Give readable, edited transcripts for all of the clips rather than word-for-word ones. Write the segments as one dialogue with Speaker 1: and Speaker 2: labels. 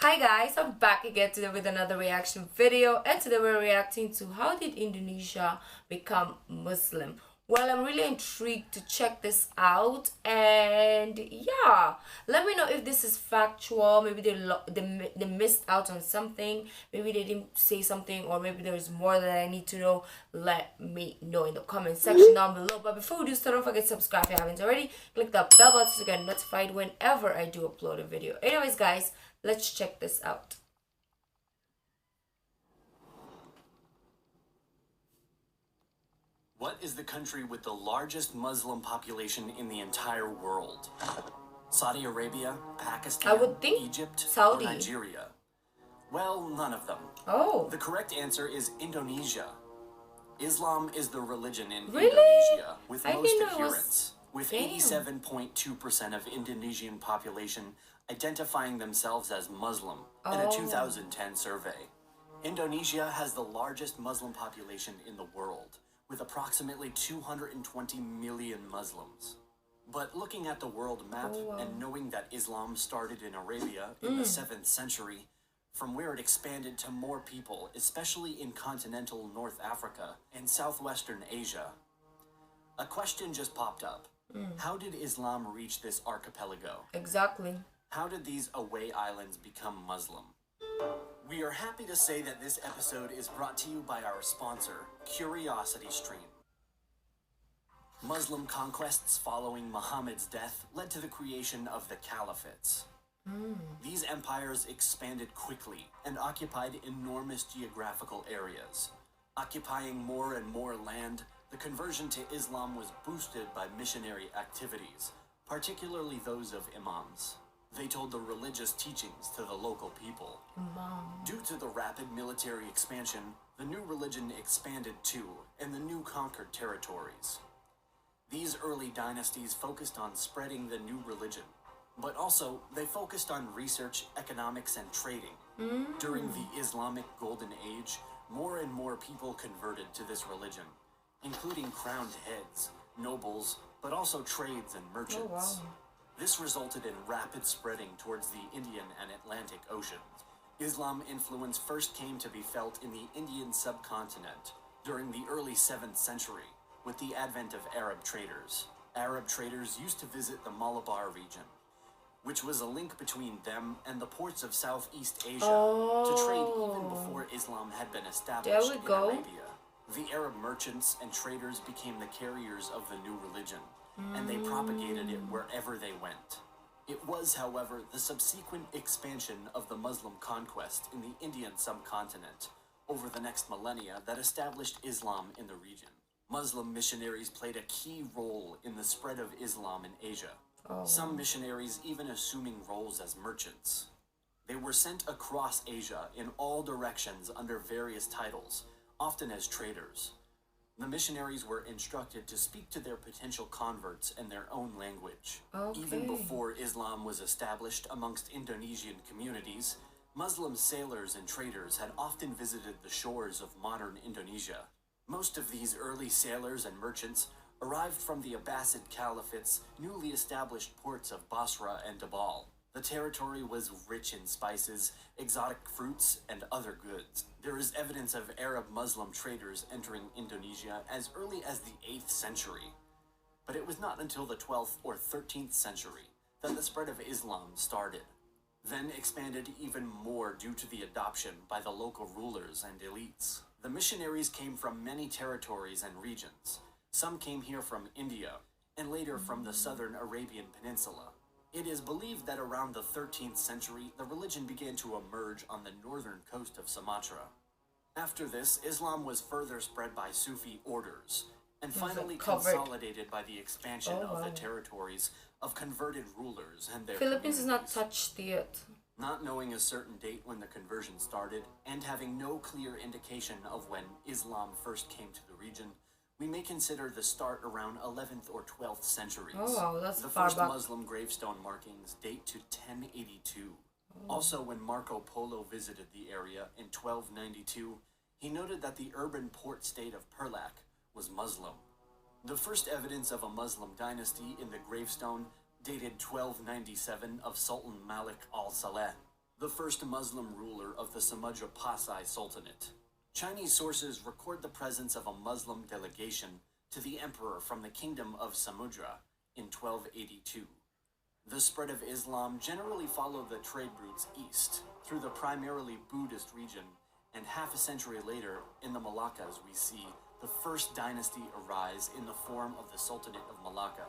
Speaker 1: Hi guys, I'm back again today with another reaction video, and today we're reacting to how did Indonesia become Muslim. Well, I'm really intrigued to check this out, and yeah, let me know if this is factual. Maybe they missed out on something, maybe they didn't say something, or maybe there's more that I need to know. Let me know in the comment section down below. But before we do start, don't forget to subscribe if you haven't already. Click the bell button to get notified whenever I do upload a video. Anyways guys, let's check this out.
Speaker 2: What is the country with the largest Muslim population in the entire world? Saudi Arabia, Pakistan,
Speaker 1: I would think
Speaker 2: Egypt,
Speaker 1: Saudi.
Speaker 2: or Nigeria? Well, none of them.
Speaker 1: Oh.
Speaker 2: The correct answer is Indonesia. Islam is the religion in
Speaker 1: Really?
Speaker 2: Indonesia with
Speaker 1: I
Speaker 2: most
Speaker 1: didn't know it was-
Speaker 2: adherents, with
Speaker 1: Damn.
Speaker 2: 87.2% of Indonesian population identifying themselves as Muslim in a
Speaker 1: Oh.
Speaker 2: 2010 survey. Indonesia has the largest Muslim population in the world, with approximately 220 million Muslims. But looking at the world map
Speaker 1: Oh, wow.
Speaker 2: and knowing that Islam started in Arabia in the 7th century, from where it expanded to more people, especially in continental North Africa and southwestern Asia, a question just popped up. How did Islam reach this archipelago?
Speaker 1: Exactly.
Speaker 2: How did these away islands become Muslim? We are happy to say that this episode is brought to you by our sponsor, CuriosityStream. Muslim conquests following Muhammad's death led to the creation of the caliphates. These empires expanded quickly and occupied enormous geographical areas. Occupying more and more land, the conversion to Islam was boosted by missionary activities, particularly those of imams. They told the religious teachings to the local people. Due to the rapid military expansion, the new religion expanded too, in the new conquered territories. These early dynasties focused on spreading the new religion, but also they focused on research, economics, and trading. During the Islamic Golden Age, more and more people converted to this religion, including crowned heads, nobles, but also trades and merchants.
Speaker 1: Oh, wow.
Speaker 2: This resulted in rapid spreading towards the Indian and Atlantic Oceans. Islam influence first came to be felt in the Indian subcontinent during the early 7th century with the advent of Arab traders. Arab traders used to visit the Malabar region, which was a link between them and the ports of Southeast Asia to trade even before Islam had been established
Speaker 1: There we
Speaker 2: in
Speaker 1: go.
Speaker 2: Arabia. The Arab merchants and traders became the carriers of the new religion, and they propagated it wherever they went. It was, however, the subsequent expansion of the Muslim conquest in the Indian subcontinent over the next millennia that established Islam in the region. Muslim missionaries played a key role in the spread of Islam in Asia. Some missionaries even assuming roles as merchants. They were sent across Asia in all directions under various titles, often as traders. The missionaries were instructed to speak to their potential converts in their own language. Even before Islam was established amongst Indonesian communities, Muslim sailors and traders had often visited the shores of modern Indonesia. Most of these early sailors and merchants arrived from the Abbasid Caliphate's newly established ports of Basra and Dabal. The territory was rich in spices, exotic fruits, and other goods. There is evidence of Arab Muslim traders entering Indonesia as early as the 8th century. But it was not until the 12th or 13th century that the spread of Islam started, then expanded even more due to the adoption by the local rulers and elites. The missionaries came from many territories and regions. Some came here from India, and later from the southern Arabian Peninsula. It is believed that around the 13th century, the religion began to emerge on the northern coast of Sumatra. After this, Islam was further spread by Sufi orders, and finally consolidated by the expansion of the territories of converted rulers and their
Speaker 1: Philippines is not
Speaker 2: communities.
Speaker 1: touched yet.
Speaker 2: Not knowing a certain date when the conversion started, and having no clear indication of when Islam first came to the region, we may consider the start around 11th or 12th centuries.
Speaker 1: Oh, wow, that's
Speaker 2: the
Speaker 1: far
Speaker 2: first
Speaker 1: back.
Speaker 2: Muslim gravestone markings date to 1082. Also, when Marco Polo visited the area in 1292, he noted that the urban port state of Perlac was Muslim. The first evidence of a Muslim dynasty in the gravestone dated 1297 of Sultan Malik al-Saleh. the first Muslim ruler of the Samudra Pasai Sultanate. Chinese sources record the presence of a Muslim delegation to the emperor from the kingdom of Samudra in 1282. The spread of Islam generally followed the trade routes east, through the primarily Buddhist region, and half a century later, in the Malaccas, we see the first dynasty arise in the form of the Sultanate of Malacca,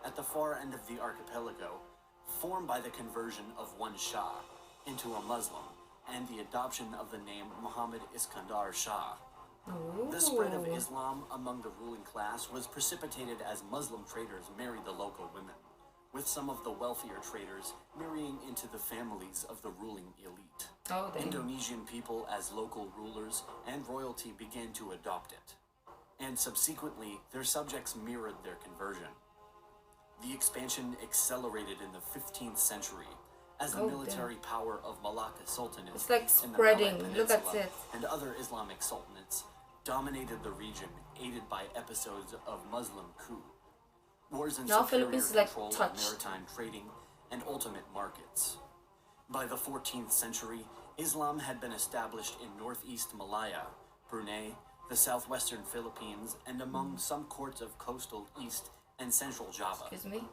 Speaker 2: at the far end of the archipelago, formed by the conversion of one Shah into a Muslim, and the adoption of the name Muhammad Iskandar Shah. The spread of Islam among the ruling class was precipitated as Muslim traders married the local women, with some of the wealthier traders marrying into the families of the ruling elite. Indonesian people as local rulers and royalty began to adopt it, and subsequently their subjects mirrored their conversion. The expansion accelerated in the 15th century as the military power of Malacca Sultanate
Speaker 1: it's like spreading. Look at it.
Speaker 2: And other Islamic sultanates dominated the region, aided by episodes of Muslim coup, wars and superior control of maritime trading and ultimate markets. By the 14th century, Islam had been established in northeast Malaya, Brunei, the southwestern Philippines, and among some courts of coastal East and Central Java.
Speaker 1: Excuse me?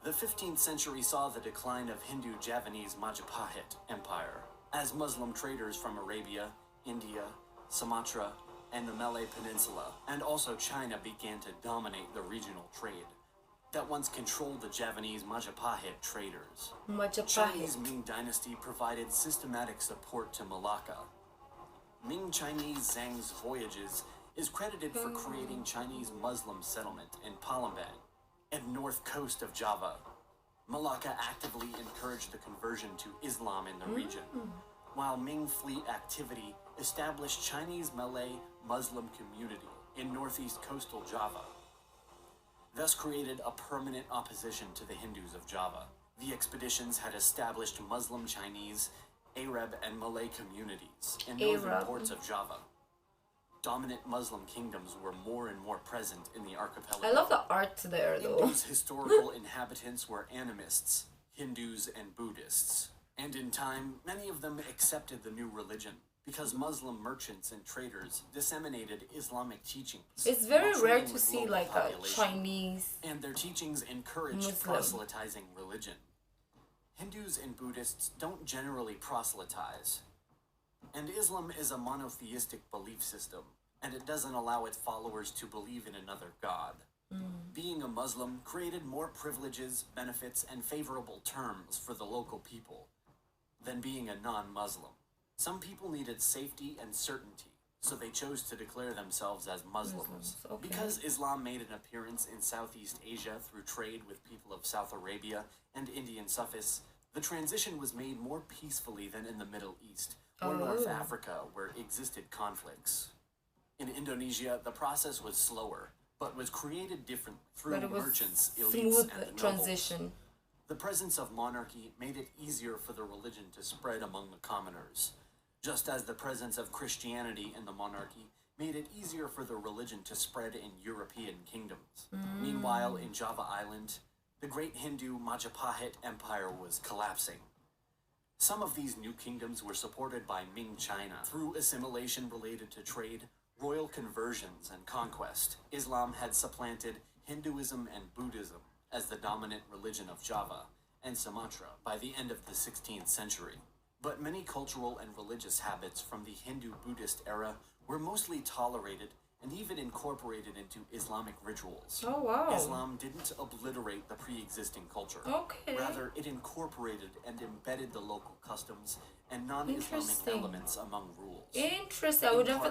Speaker 2: The 15th century saw the decline of Hindu-Javanese Majapahit Empire, as Muslim traders from Arabia, India, Sumatra, and the Malay Peninsula, and also China began to dominate the regional trade that once controlled the Javanese Majapahit traders. Chinese Ming Dynasty provided systematic support to Malacca. Ming Chinese Zhang's voyages is credited for creating Chinese Muslim settlement in Palembang and north coast of Java. Malacca actively encouraged the conversion to Islam in the region, while Ming fleet activity established Chinese Malay Muslim community in northeast coastal Java, thus created a permanent opposition to the Hindus of Java. The expeditions had established Muslim Chinese, Arab, and Malay communities in northern ports of Java. Dominant Muslim kingdoms were more and more present in the archipelago.
Speaker 1: I love the art there, though.
Speaker 2: India's historical inhabitants were animists, Hindus, and Buddhists. And in time, many of them accepted the new religion because Muslim merchants and traders disseminated Islamic teachings.
Speaker 1: It's very rare to see like a Chinese
Speaker 2: and their teachings encouraged proselytizing religion. Hindus and Buddhists don't generally proselytize. And Islam is a monotheistic belief system, and it doesn't allow its followers to believe in another god. Being a Muslim created more privileges, benefits, and favorable terms for the local people than being a non-Muslim. Some people needed safety and certainty, so they chose to declare themselves as Muslims. Because Islam made an appearance in Southeast Asia through trade with people of South Arabia and Indian Sufis, the transition was made more peacefully than in the Middle East or North Africa, where existed conflicts. In Indonesia, the process was slower, but was created differently through merchants, elites, and the
Speaker 1: transition.
Speaker 2: noble. The presence of monarchy made it easier for the religion to spread among the commoners, just as the presence of Christianity in the monarchy made it easier for the religion to spread in European kingdoms. Meanwhile, in Java Island, the great Hindu Majapahit Empire was collapsing. Some of these new kingdoms were supported by Ming China through assimilation related to trade, royal conversions, and conquest. Islam had supplanted Hinduism and Buddhism as the dominant religion of Java and Sumatra by the end of the 16th century. But many cultural and religious habits from the Hindu-Buddhist era were mostly tolerated and even incorporated into Islamic rituals. Islam didn't obliterate the pre-existing culture. Rather, it incorporated and embedded the local customs and non-Islamic elements among rules.
Speaker 1: Interesting. I would have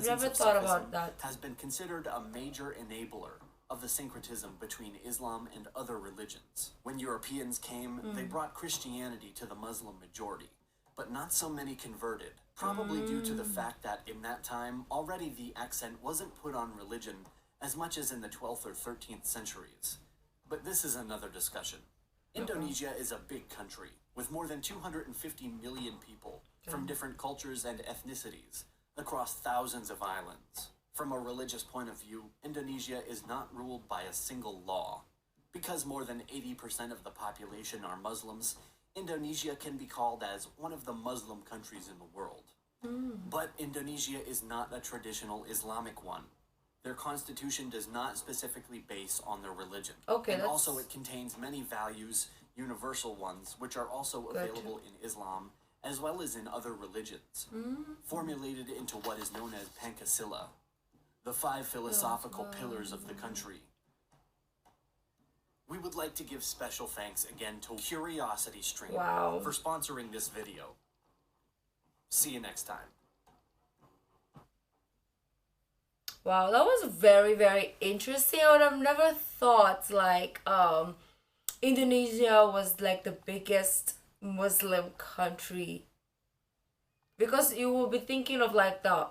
Speaker 1: never thought about that.
Speaker 2: Has been considered a major enabler of the syncretism between Islam and other religions. When Europeans came, they brought Christianity to the Muslim majority, but not so many converted, probably due to the fact that in that time, already the accent wasn't put on religion as much as in the 12th or 13th centuries. But this is another discussion. Indonesia is a big country, with more than 250 million people from different cultures and ethnicities across thousands of islands. From a religious point of view, Indonesia is not ruled by a single law. Because more than 80% of the population are Muslims, Indonesia can be called as one of the Muslim countries in the world. But Indonesia is not a traditional Islamic one. Their constitution does not specifically base on their religion.
Speaker 1: Okay,
Speaker 2: and also it contains many values, universal ones, which are also available in Islam as well as in other religions, formulated into what is known as Pancasila, the 5 philosophical pillars of the country. We would like to give special thanks again to Curiosity Stream for sponsoring this video. See you next time.
Speaker 1: Wow, that was very, very interesting. I would have never thought like Indonesia was like the biggest Muslim country, because you will be thinking of like the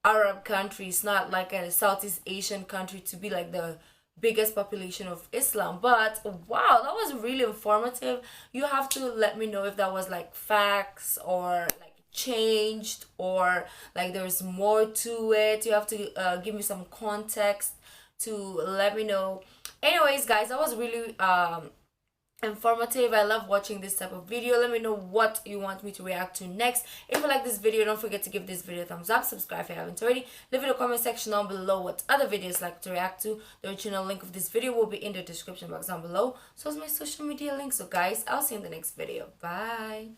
Speaker 1: Arab countries, not like a Southeast Asian country, to be like the biggest population of Islam. But wow, that was really informative. You have to let me know if that was like facts or like changed, or like there's more to it. You have to give me some context to let me know. Anyways guys, that was really informative. I love watching this type of video. Let me know what you want me to react to next. If you like this video, don't forget to give this video a thumbs up, subscribe if you haven't already, leave in the comment section down below what other videos like to react to. The original link of this video will be in the description box down below, so is my social media links. So guys, I'll see you in the next video. Bye.